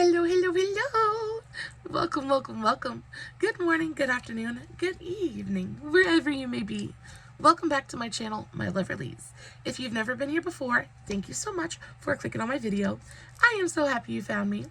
Hello, hello, hello. Welcome, welcome, welcome. Good morning, good afternoon, good evening, wherever you may be. Welcome back to my channel, my lovelies. If you've never been here before, thank you so much for clicking on my video. I am so happy you found me.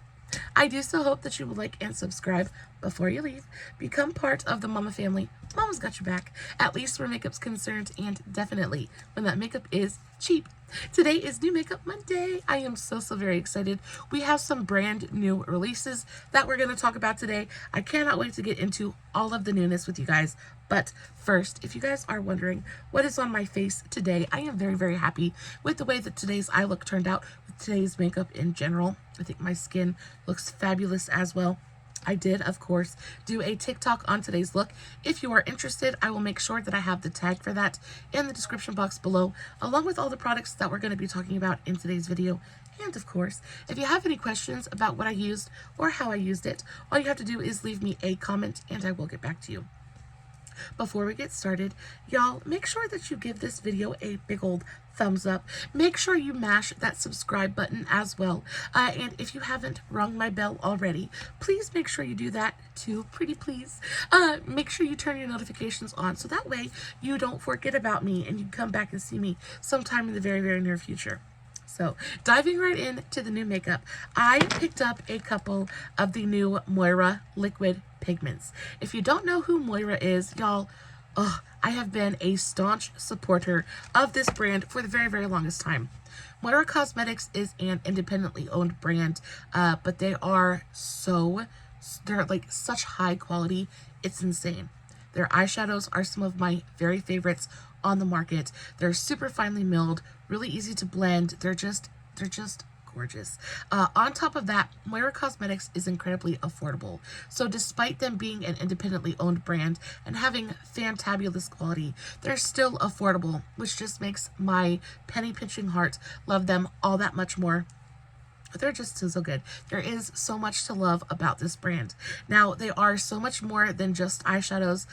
I do so hope that you will like and subscribe before you leave. Become part of the Mama family. Mama's got your back, at least where makeup's concerned, and definitely when that makeup is cheap. Today is New Makeup Monday. I am so very excited. We have some brand new releases that we're going to talk about today. I cannot wait to get into all of the newness with you guys. But first, if you guys are wondering what is on my face today, I am very happy with the way that today's eye look turned out, with today's makeup in general. I think my skin looks fabulous as well. I did, of course, do a TikTok on today's look. If you are interested, I will make sure that I have the tag for that in the description box below, along with all the products that we're going to be talking about in today's video. And of course, if you have any questions about what I used or how I used it, all you have to do is leave me a comment and I will get back to you. Before we get started, y'all, make sure that you give this video a big old thumbs up. Make sure you mash that subscribe button as well. And if you haven't rung my bell already, please make sure you do that too, pretty please. Make sure you turn your notifications on so that way you don't forget about me and you can come back and see me sometime in the very near future. So, diving right into the new makeup, I picked up a couple of the new Moira liquid pigments. If you don't know who Moira is, y'all, I have been a staunch supporter of this brand for the very longest time. Moira Cosmetics is an independently owned brand, but they're like such high quality, it's insane. Their eyeshadows are some of my very favorites on the market. They're super finely milled, really easy to blend. They're just gorgeous. On top of that, Moira Cosmetics is incredibly affordable. So despite them being an independently owned brand and having fantabulous quality, they're still affordable, which just makes my penny pinching heart love them all that much more. They're just so good. There is so much to love about this brand. Now, they are so much more than just eyeshadows.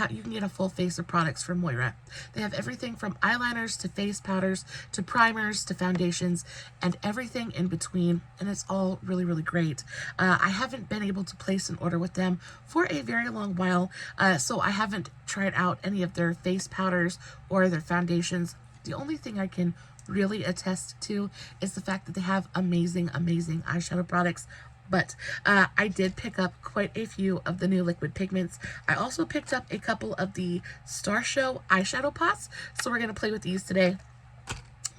You can get a full face of products from Moira. They have everything from eyeliners to face powders to primers to foundations and everything in between, and it's all really great. I haven't been able to place an order with them for a very long while, so I haven't tried out any of their face powders or their foundations. The only thing I can really attest to is the fact that they have amazing eyeshadow products. But I did pick up quite a few of the new liquid pigments. I also picked up a couple of the Starshow eyeshadow pots, so we're going to play with these today.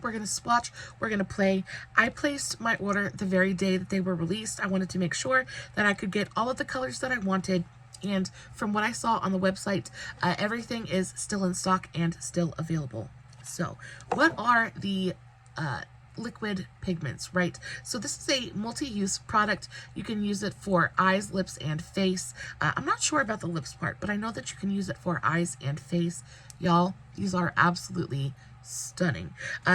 We're going to swatch, we're going to play. I placed my order the very day that they were released. I wanted to make sure that I could get all of the colors that I wanted, and from what I saw on the website, everything is still in stock and still available. So, what are the liquid pigments, right? So this is a multi-use product. You can use it for eyes, lips, and face. I'm not sure about the lips part, but I know that you can use it for eyes and face. Y'all, these are absolutely stunning.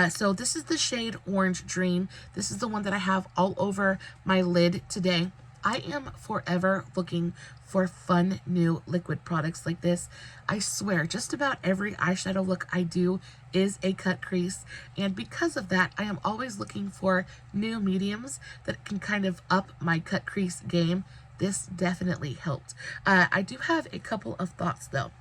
So this is the shade Orange Dream. This is the one that I have all over my lid today. I am forever looking for fun new liquid products like this. I swear, just about every eyeshadow look I do is a cut crease, and because of that, I am always looking for new mediums that can kind of up my cut crease game. This definitely helped. I do have a couple of thoughts though.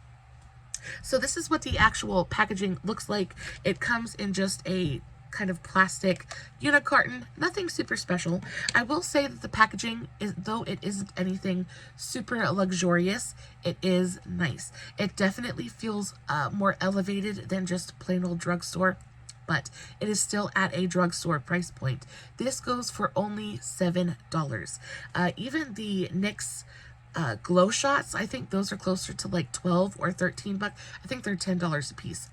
So this is what the actual packaging looks like. It comes in just a kind of plastic unicarton, nothing super special. I will say that the packaging is, though it isn't anything super luxurious, it is nice. It definitely feels more elevated than just plain old drugstore, but it is still at a drugstore price point. This goes for only $7. Even the NYX glow shots, I think those are closer to like 12 or 13 bucks. I think they're $10 a piece.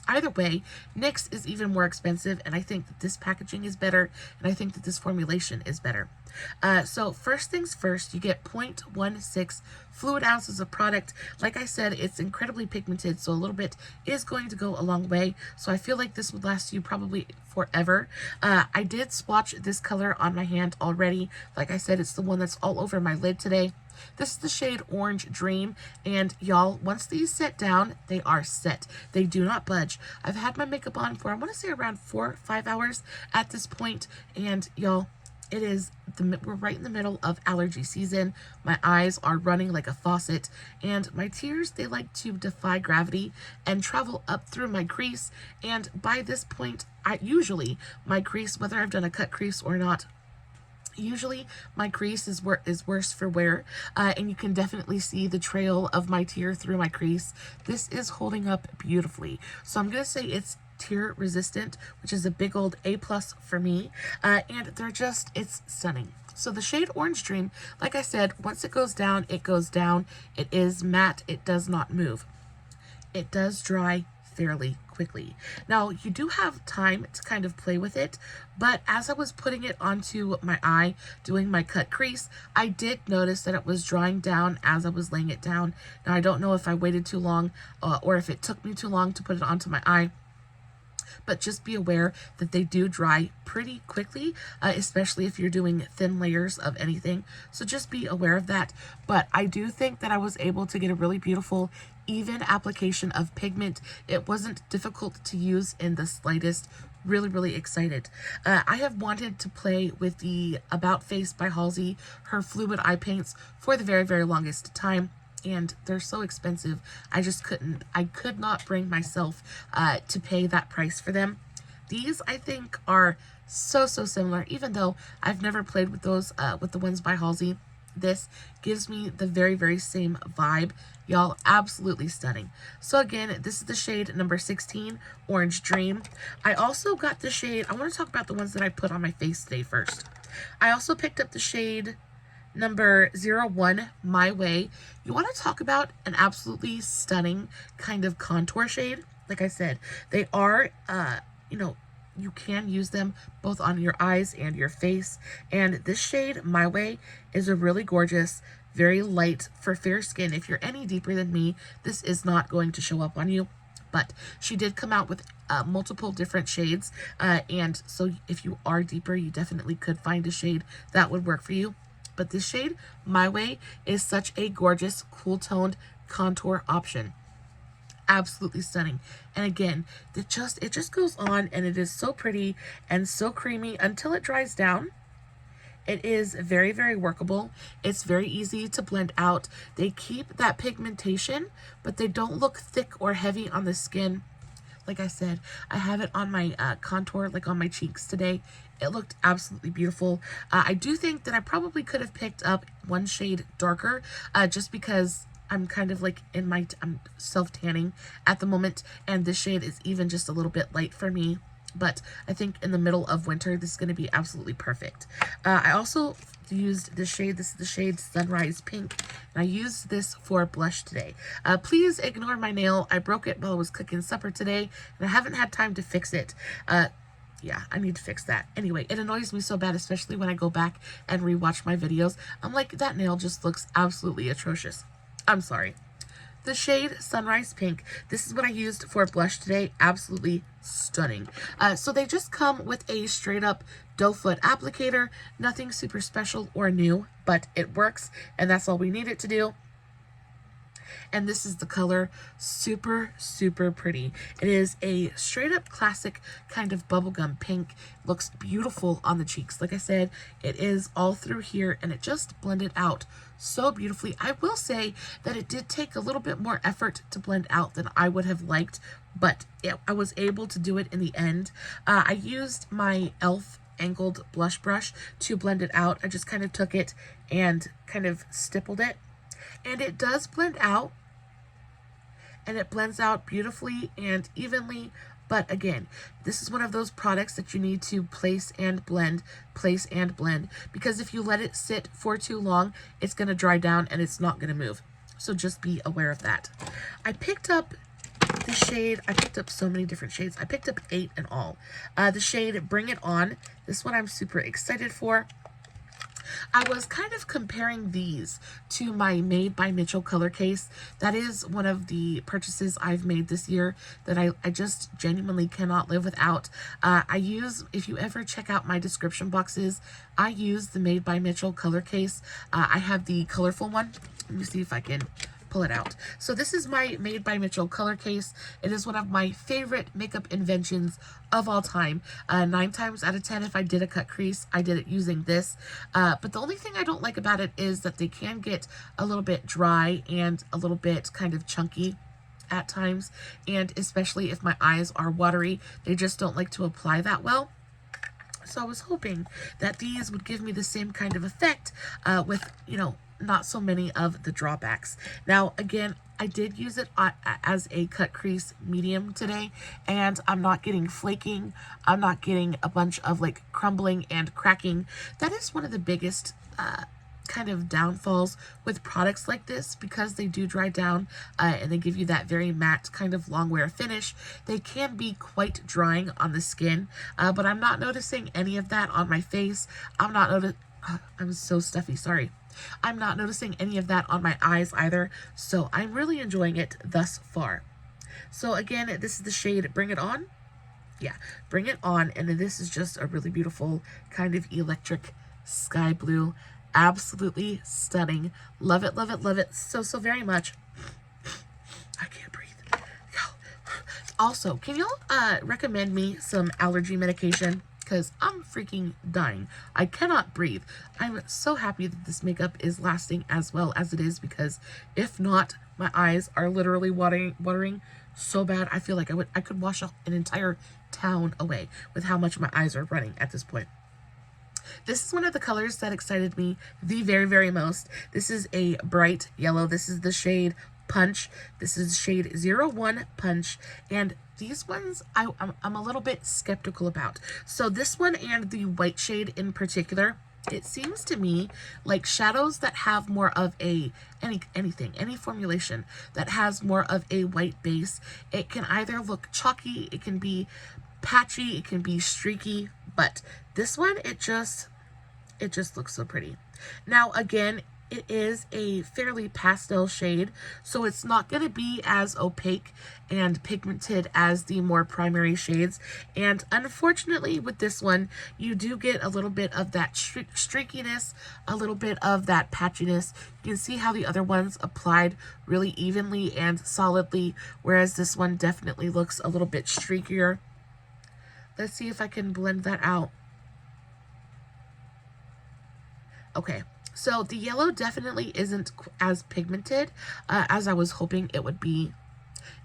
Either way, NYX is even more expensive, and I think that this packaging is better, and I think that this formulation is better. So first things first, you get 0.16 fluid ounces of product. Like I said, it's incredibly pigmented, so a little bit is going to go a long way. So I feel like this would last you probably forever. I did swatch this color on my hand already. Like I said, it's the one that's all over my lid today. This is the shade Orange Dream, and y'all, once these set down, they are set. They do not budge. I've had my makeup on for, I want to say, around 4 or 5 hours at this point, and y'all, we're right in the middle of allergy season. My eyes are running like a faucet, and my tears, they like to defy gravity and travel up through my crease. And by this point, usually my crease, whether I've done a cut crease or not, usually my crease is worse for wear, and you can definitely see the trail of my tear through my crease. This is holding up beautifully, so I'm gonna say it's tear resistant, which is a big old A+ for me, and it's stunning. So the shade Orange Dream, like I said, once it goes down, it goes down. It is matte, it does not move. It does dry fairly quickly. Now, you do have time to kind of play with it, but as I was putting it onto my eye, doing my cut crease, I did notice that it was drying down as I was laying it down. Now, I don't know if I waited too long or if it took me too long to put it onto my eye, but just be aware that they do dry pretty quickly, especially if you're doing thin layers of anything. So just be aware of that. But I do think that I was able to get a really beautiful, even application of pigment. It wasn't difficult to use in the slightest. Really, really excited. I have wanted to play with the About Face by Halsey, her fluid eye paints, for the very, very longest time. And they're so expensive. I could not bring myself to pay that price for them. These, I think, are so similar, even though I've never played with those, with the ones by Halsey. This gives me the very, very same vibe. Y'all, absolutely stunning. So again, this is the shade number 16, Orange Dream. I also got the shade, I want to talk about the ones that I put on my face today first. I also picked up the shade number 01, My Way. You want to talk about an absolutely stunning kind of contour shade? Like I said, they are, you can use them both on your eyes and your face. And this shade, My Way, is a really gorgeous, very light for fair skin. If you're any deeper than me, this is not going to show up on you. But she did come out with multiple different shades. And so if you are deeper, you definitely could find a shade that would work for you. But this shade, My Way, is such a gorgeous, cool-toned contour option. Absolutely stunning. And again, it just goes on, and it is so pretty and so creamy until it dries down. It is very, very workable. It's very easy to blend out. They keep that pigmentation, but they don't look thick or heavy on the skin. Like I said, I have it on my contour, like on my cheeks today. It looked absolutely beautiful. I do think that I probably could have picked up one shade darker, just because I'm kind of like I'm self-tanning at the moment, and this shade is even just a little bit light for me. But I think in the middle of winter, this is going to be absolutely perfect. I also used this shade. This is the shade Sunrise Pink, and I used this for blush today. Please ignore my nail. I broke it while I was cooking supper today, and I haven't had time to fix it. Yeah, I need to fix that. Anyway, it annoys me so bad, especially when I go back and rewatch my videos. I'm like, that nail just looks absolutely atrocious. I'm sorry. The shade Sunrise Pink, this is what I used for blush today. Absolutely stunning. So they just come with a straight up doe foot applicator. Nothing super special or new, but it works, and that's all we need it to do. And this is the color. Super pretty. It is a straight up classic kind of bubblegum pink. Looks beautiful on the cheeks. Like I said, it is all through here, and it just blended out so beautifully. I will say that it did take a little bit more effort to blend out than I would have liked, but I was able to do it in the end. I used my e.l.f. angled blush brush to blend it out. I just kind of took it and kind of stippled it. And it does blend out, and it blends out beautifully and evenly. But again, this is one of those products that you need to place and blend, because if you let it sit for too long, it's going to dry down and it's not going to move. So just be aware of that. I picked up the shade, I picked up so many different shades. I picked up 8 in all. The shade Bring It On, this one I'm super excited for. I was kind of comparing these to my Made by Mitchell color case. That is one of the purchases I've made this year that I just genuinely cannot live without. If you ever check out my description boxes, I use the Made by Mitchell color case. I have the colorful one. Let me see if I can pull it out. So this is my Made by Mitchell color case. It is one of my favorite makeup inventions of all time. 9 times out of 10, if I did a cut crease, I did it using this. But the only thing I don't like about it is that they can get a little bit dry and a little bit kind of chunky at times, and especially if my eyes are watery, they just don't like to apply that well. So I was hoping that these would give me the same kind of effect with, you know, not so many of the drawbacks. Now, again, I did use it as a cut crease medium today, and I'm not getting flaking. I'm not getting a bunch of like crumbling and cracking. That is one of the biggest kind of downfalls with products like this, because they do dry down and they give you that very matte kind of long wear finish. They can be quite drying on the skin, but I'm not noticing any of that on my face. I'm so stuffy, sorry. I'm not noticing any of that on my eyes either, so I'm really enjoying it thus far. So again, this is the shade Bring It On. Yeah, Bring It On, and then this is just a really beautiful kind of electric sky blue. Absolutely stunning. Love it, love it, love it so very much. I can't breathe. Also, can y'all recommend me some allergy medication? Because I'm freaking dying. I cannot breathe. I'm so happy that this makeup is lasting as well as it is, because if not, my eyes are literally watering so bad. I feel like I could wash an entire town away with how much my eyes are running at this point. This is one of the colors that excited me the very most. This is a bright yellow. This is the shade Punch. This is shade 01 Punch. And these ones I'm a little bit skeptical about. So this one and the white shade in particular, it seems to me like shadows that have more of a any formulation that has more of a white base. It can either look chalky, it can be patchy, it can be streaky, but this one, it just looks so pretty. Now again, it is a fairly pastel shade, so it's not going to be as opaque and pigmented as the more primary shades. And unfortunately with this one, you do get a little bit of that streakiness, a little bit of that patchiness. You can see how the other ones applied really evenly and solidly, whereas this one definitely looks a little bit streakier. Let's see if I can blend that out. Okay, so the yellow definitely isn't as pigmented as I was hoping it would be.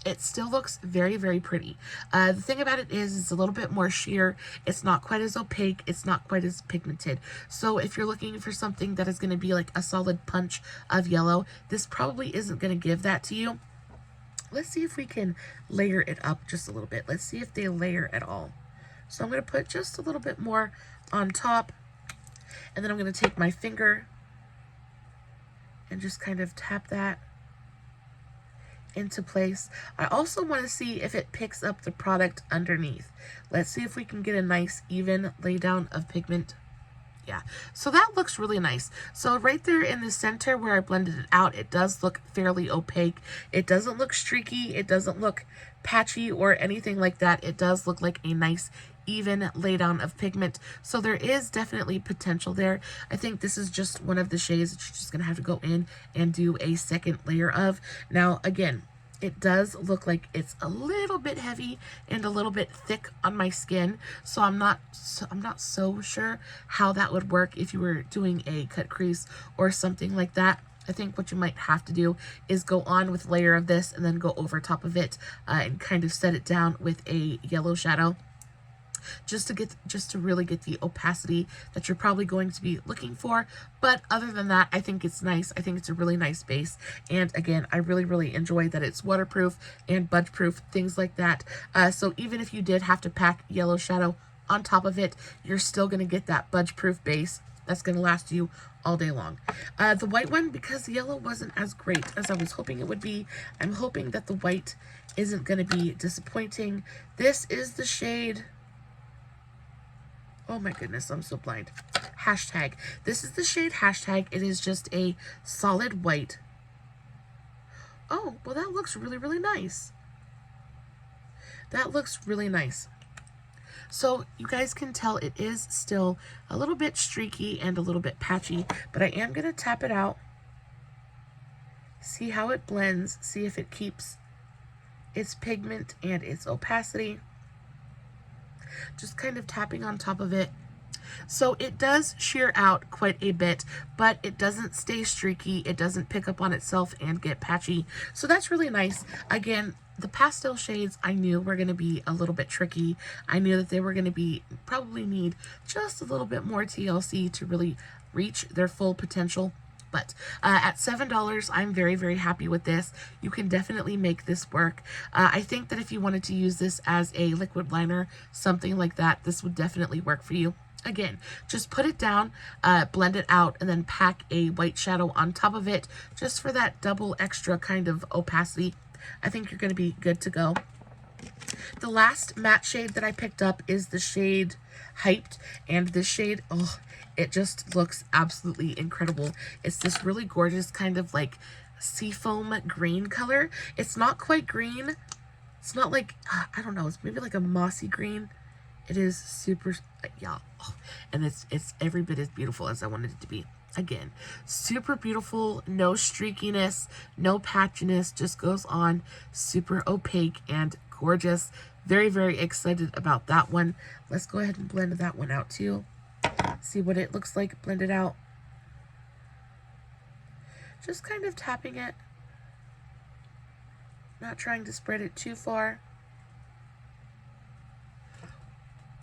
It still looks very pretty. The thing about it is it's a little bit more sheer. It's not quite as opaque. It's not quite as pigmented. So if you're looking for something that is going to be like a solid punch of yellow, this probably isn't going to give that to you. Let's see if we can layer it up just a little bit. Let's see if they layer at all. So I'm going to put just a little bit more on top, and then I'm going to take my finger and just kind of tap that into place. I also want to see if it picks up the product underneath. Let's see if we can get a nice even lay down of pigment. Yeah, so that looks really nice. So right there in the center where I blended it out, it does look fairly opaque. It doesn't look streaky. It doesn't look patchy or anything like that. It does look like a nice even lay down of pigment. So there is definitely potential there. I think this is just one of the shades that you're just going to have to go in and do a second layer of. Now, again, it does look like it's a little bit heavy and a little bit thick on my skin, so I'm not so sure how that would work if you were doing a cut crease or something like that. I think what you might have to do is go on with a layer of this and then go over top of it and kind of set it down with a yellow shadow, just to really get the opacity that you're probably going to be looking for. But other than that, I think it's nice. I think it's a really nice base, and again, I really enjoy that it's waterproof and budge proof, things like that. So even if you did have to pack yellow shadow on top of it, you're still going to get that budge proof base that's going to last you all day long. The white one, because the yellow wasn't as great as I was hoping it would be, I'm hoping that the white isn't going to be disappointing. This is the shade, oh my goodness, I'm so blind. Hashtag. This is the shade Hashtag. It is just a solid white. Oh, well, that looks really nice. That looks really nice. So you guys can tell it is still a little bit streaky and a little bit patchy, but I am going to tap it out, See how it blends. See if it keeps its pigment and its opacity. Just kind of tapping on top of it. So it does sheer out quite a bit, but it doesn't stay streaky. It doesn't pick up on itself and get patchy. So that's really nice. Again, the pastel shades I knew were going to be a little bit tricky. I knew that they were going to be probably need just a little bit more TLC to really reach their full potential. But at $7, I'm very, very happy with this. You can definitely make this work. I think that if you wanted to use this as a liquid liner, something like that, this would definitely work for you. Again, just put it down, blend it out, and then pack a white shadow on top of it just for that double extra kind of opacity. I think you're going to be good to go. The last matte shade that I picked up is the shade Hyped, and this shade, oh, it just looks absolutely incredible. It's this really gorgeous kind of like seafoam green color. It's not quite green. It's not like, I don't know, it's maybe like a mossy green. It is super, yeah, oh, and it's every bit as beautiful as I wanted it to be. Again, super beautiful, no streakiness, no patchiness, just goes on, super opaque and gorgeous. Very, very excited about that one. Let's go ahead and blend that one out too. See what it looks like blended out. Just kind of tapping it, not trying to spread it too far.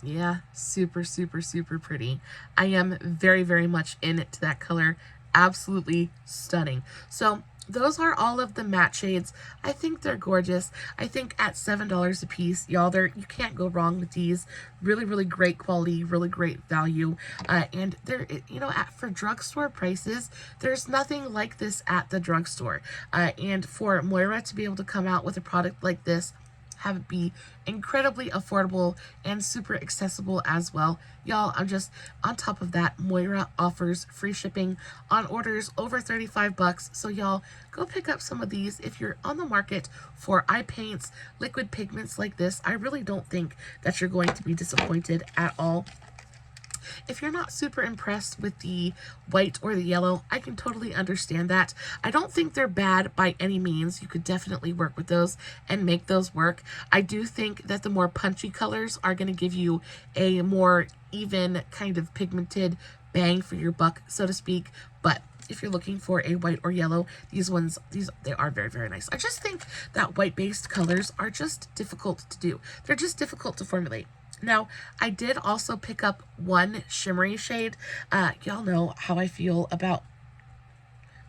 Yeah, super, super, super pretty. I am very, very much into that color. Absolutely stunning. So those are all of the matte shades. I think they're gorgeous. I think at $7 a piece, y'all, you can't go wrong with these. Really, really great quality, really great value. And they're, you know, for drugstore prices, there's nothing like this at the drugstore. And for Moira to be able to come out with a product like this, have it be incredibly affordable and super accessible as well. Y'all, I'm just on top of that. Moira offers free shipping on orders over 35 bucks. So y'all, go pick up some of these if you're on the market for eye paints, liquid pigments like this. I really don't think that you're going to be disappointed at all. If you're not super impressed with the white or the yellow, I can totally understand that. I don't think they're bad by any means. You could definitely work with those and make those work. I do think that the more punchy colors are going to give you a more even kind of pigmented bang for your buck, so to speak. But if you're looking for a white or yellow, they are very, very nice. I just think that white-based colors are just difficult to do. They're just difficult to formulate. Now, I did also pick up one shimmery shade. Y'all know how I feel about...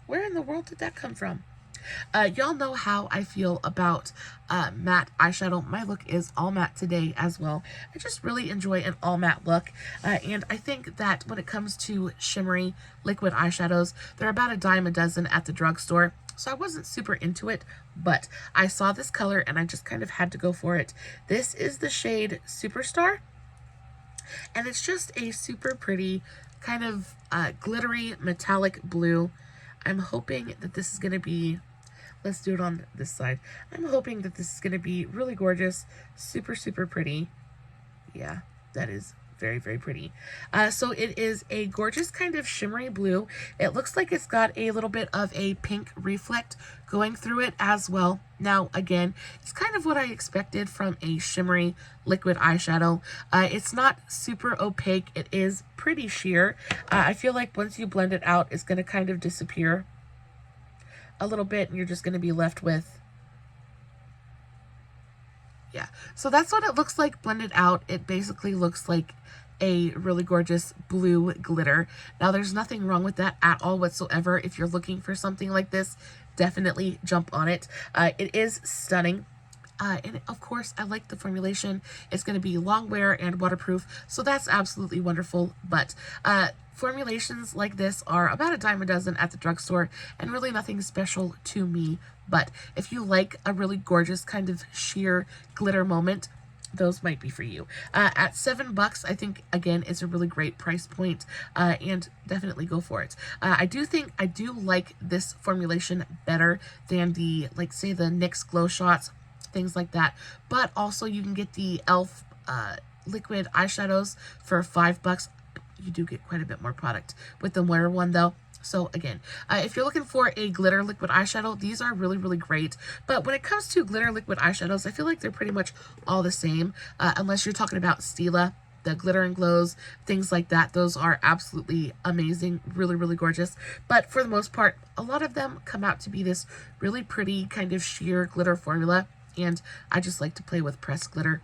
Where in the world did that come from? Y'all know how I feel about matte eyeshadow. My look is all matte today as well. I just really enjoy an all matte look. And I think that when it comes to shimmery liquid eyeshadows, they're about a dime a dozen at the drugstore. So I wasn't super into it, but I saw this color and I just kind of had to go for it. This is the shade Superstar, and it's just a super pretty kind of glittery metallic blue. I'm hoping that this is going to be, let's do it on this side. I'm hoping that this is going to be really gorgeous, super, super pretty. Yeah, that is very, very pretty. So it is a gorgeous kind of shimmery blue. It looks like it's got a little bit of a pink reflect going through it as well. Now, again, it's kind of what I expected from a shimmery liquid eyeshadow. It's not super opaque. It is pretty sheer. I feel like once you blend it out, it's going to kind of disappear a little bit, and you're just going to be left with... Yeah, so that's what it looks like blended out. It basically looks like a really gorgeous blue glitter. Now, there's nothing wrong with that at all whatsoever. If you're looking for something like this, definitely jump on it. It is stunning. And of course, I like the formulation. It's going to be long wear and waterproof, so that's absolutely wonderful. But formulations like this are about a dime a dozen at the drugstore, and really nothing special to me. But if you like a really gorgeous kind of sheer glitter moment, those might be for you. At $7, I think, again, it's a really great price point, and definitely go for it. I do like this formulation better than the, like, say, the NYX Glow Shots, things like that. But also, you can get the e.l.f. Liquid eyeshadows for $5. You do get quite a bit more product with the Moira one, though. So again, if you're looking for a glitter liquid eyeshadow, these are really, really great. But when it comes to glitter liquid eyeshadows, I feel like they're pretty much all the same, unless you're talking about Stila, the glitter and glows, things like that. Those are absolutely amazing, really, really gorgeous. But for the most part, a lot of them come out to be this really pretty kind of sheer glitter formula. And I just like to play with pressed glitter.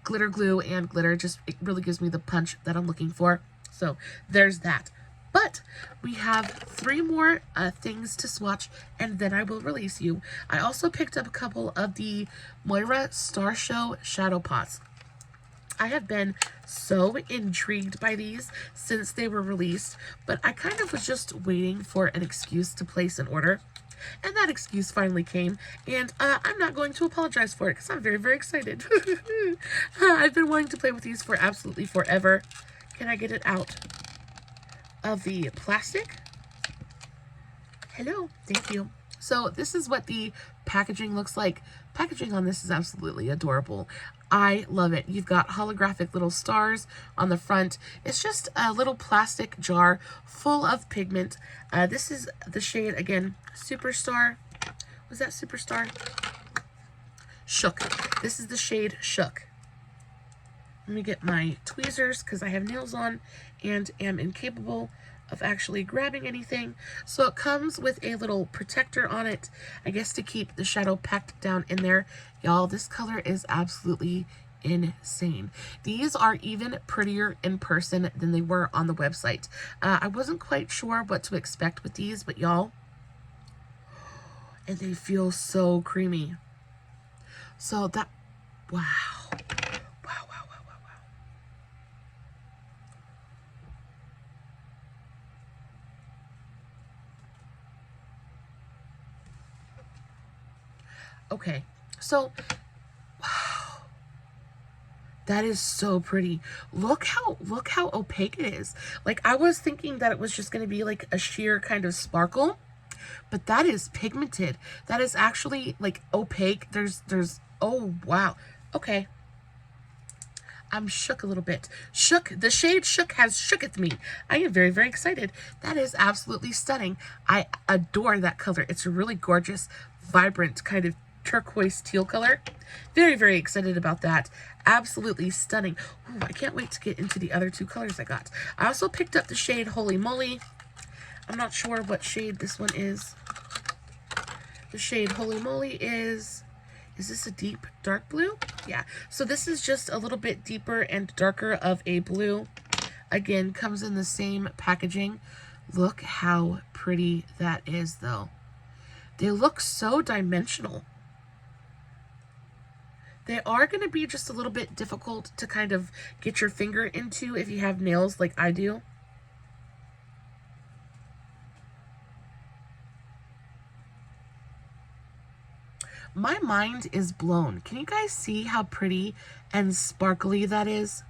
Glitter glue and glitter, just it really gives me the punch that I'm looking for. So there's that. But we have 3 more things to swatch, and then I will release you. I also picked up a couple of the Moira Starshow shadow pots. I have been so intrigued by these since they were released, but I kind of was just waiting for an excuse to place an order. And that excuse finally came, and I'm not going to apologize for it because I'm very, very excited. I've been wanting to play with these for absolutely forever. Can I get it out of the plastic? Hello, thank you. So this is what the packaging looks like. Packaging on this is absolutely adorable. I love it. You've got holographic little stars on the front. It's just a little plastic jar full of pigment. This is the shade, again, Superstar. Was that Superstar? Shook. This is the shade Shook. Let me get my tweezers because I have nails on and am incapable of actually grabbing anything. So it comes with a little protector on it, I guess to keep the shadow packed down in there. Y'all, this color is absolutely insane. These are even prettier in person than they were on the website. I wasn't quite sure what to expect with these, but y'all, and they feel so creamy. So that, wow. Okay, so, wow, that is so pretty. Look how opaque it is. Like, I was thinking that it was just going to be like a sheer kind of sparkle, but that is pigmented. That is actually like opaque. There's, oh, wow. Okay. I'm shook a little bit. Shook, the shade Shook has shooketh me. I am very, very excited. That is absolutely stunning. I adore that color. It's a really gorgeous, vibrant kind of turquoise teal color. Very, very excited about that. Absolutely stunning. Ooh, I can't wait to get into the other 2 colors I got. I also picked up the shade Holy Moly. I'm not sure what shade this one is. The shade Holy Moly is this a deep dark blue? Yeah. So this is just a little bit deeper and darker of a blue. Again, comes in the same packaging. Look how pretty that is though. They look so dimensional. They are going to be just a little bit difficult to kind of get your finger into if you have nails like I do. My mind is blown. Can you guys see how pretty and sparkly that is?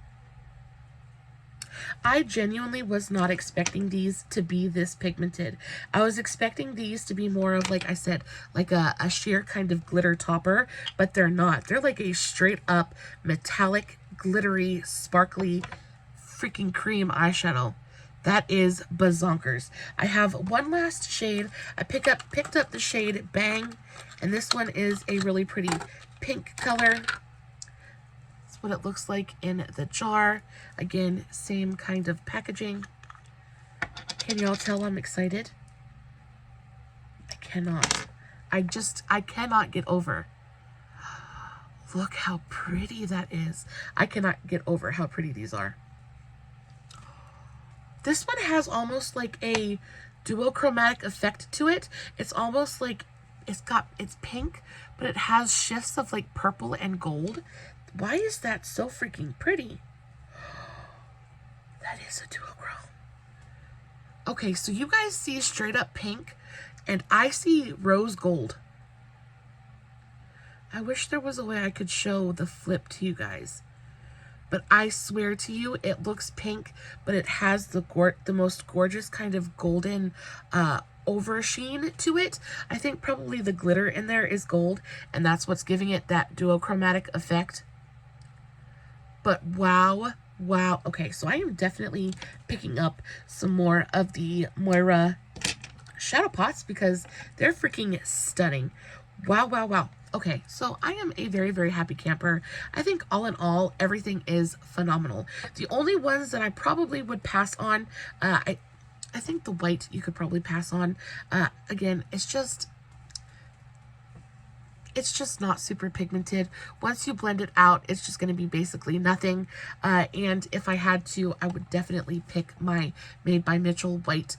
I genuinely was not expecting these to be this pigmented. I was expecting these to be more of, like I said, like a sheer kind of glitter topper, but they're not. They're like a straight up metallic, glittery, sparkly, freaking cream eyeshadow. That is bazonkers. I have one last shade. I picked up the shade Bang, and this one is a really pretty pink color. What it looks like in the jar. Again, same kind of packaging. Can y'all tell I'm excited? I cannot. I cannot get over. Look how pretty that is. I cannot get over how pretty these are. This one has almost like a duochromatic effect to it. It's almost like it's pink, but it has shifts of like purple and gold. Why is that so freaking pretty? That is a duochrome. Okay, so you guys see straight up pink, and I see rose gold. I wish there was a way I could show the flip to you guys. But I swear to you, it looks pink, but it has the most gorgeous kind of golden oversheen to it. I think probably the glitter in there is gold, and that's what's giving it that duochromatic effect. But wow, Wow. Okay, so I am definitely picking up some more of the Moira shadow pots because they're freaking stunning. Wow, wow, wow. Okay, so I am a very, very happy camper. I think all in all, everything is phenomenal. The only ones that I probably would pass on, I think the white you could probably pass on. Again, it's just not super pigmented. Once you blend it out, it's just going to be basically nothing. And if I had to, I would definitely pick my Made by Mitchell white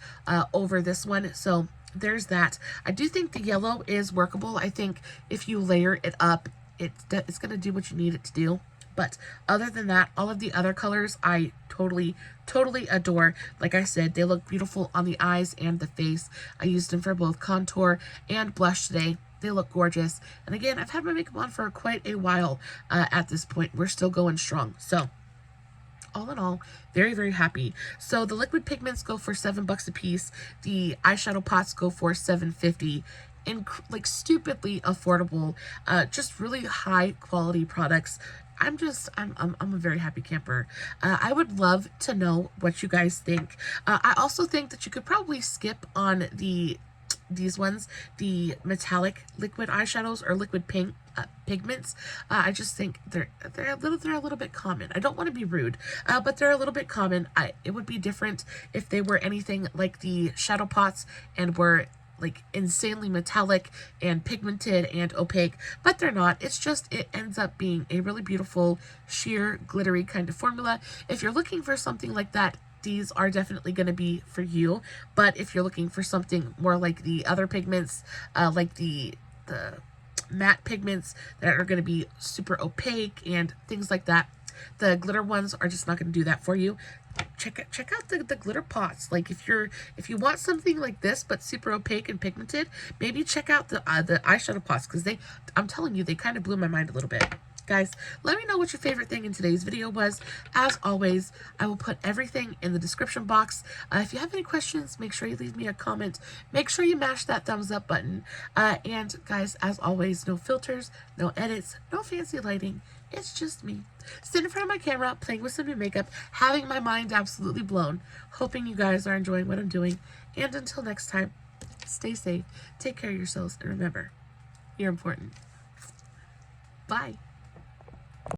over this one. So there's that. I do think the yellow is workable. I think if you layer it up, it's going to do what you need it to do. But other than that, all of the other colors I totally adore. Like I said, they look beautiful on the eyes and the face. I used them for both contour and blush today. They look gorgeous. And again, I've had my makeup on for quite a while at this point. We're still going strong. So all in all, very, very happy. So the liquid pigments go for $7 a piece. The eyeshadow pots go for $7.50. Like stupidly affordable, just really high quality products. I'm a very happy camper. I would love to know what you guys think. I also think that you could probably skip on these ones, the metallic liquid eyeshadows or liquid pink pigments. I just think they're a little bit common. I don't want to be rude, but they're a little bit common. It would be different if they were anything like the shadow pots and were like insanely metallic and pigmented and opaque, but they're not. It's just, it ends up being a really beautiful, sheer, glittery kind of formula. If you're looking for something like that, these are definitely going to be for you. But if you're looking for something more like the other pigments, like the matte pigments that are going to be super opaque and things like that, the glitter ones are just not going to do that for you. Check out the glitter pots. Like if you want something like this but super opaque and pigmented, maybe check out the eyeshadow pots, because I'm telling you, they kind of blew my mind a little bit. Guys, let me know what your favorite thing in today's video was. As always, I will put everything in the description box. If you have any questions, make sure you leave me a comment. Make sure you mash that thumbs up button. And guys, as always, no filters, no edits, no fancy lighting. It's just me sitting in front of my camera, playing with some new makeup, having my mind absolutely blown. Hoping you guys are enjoying what I'm doing. And until next time, stay safe, take care of yourselves, and remember, you're important. Bye.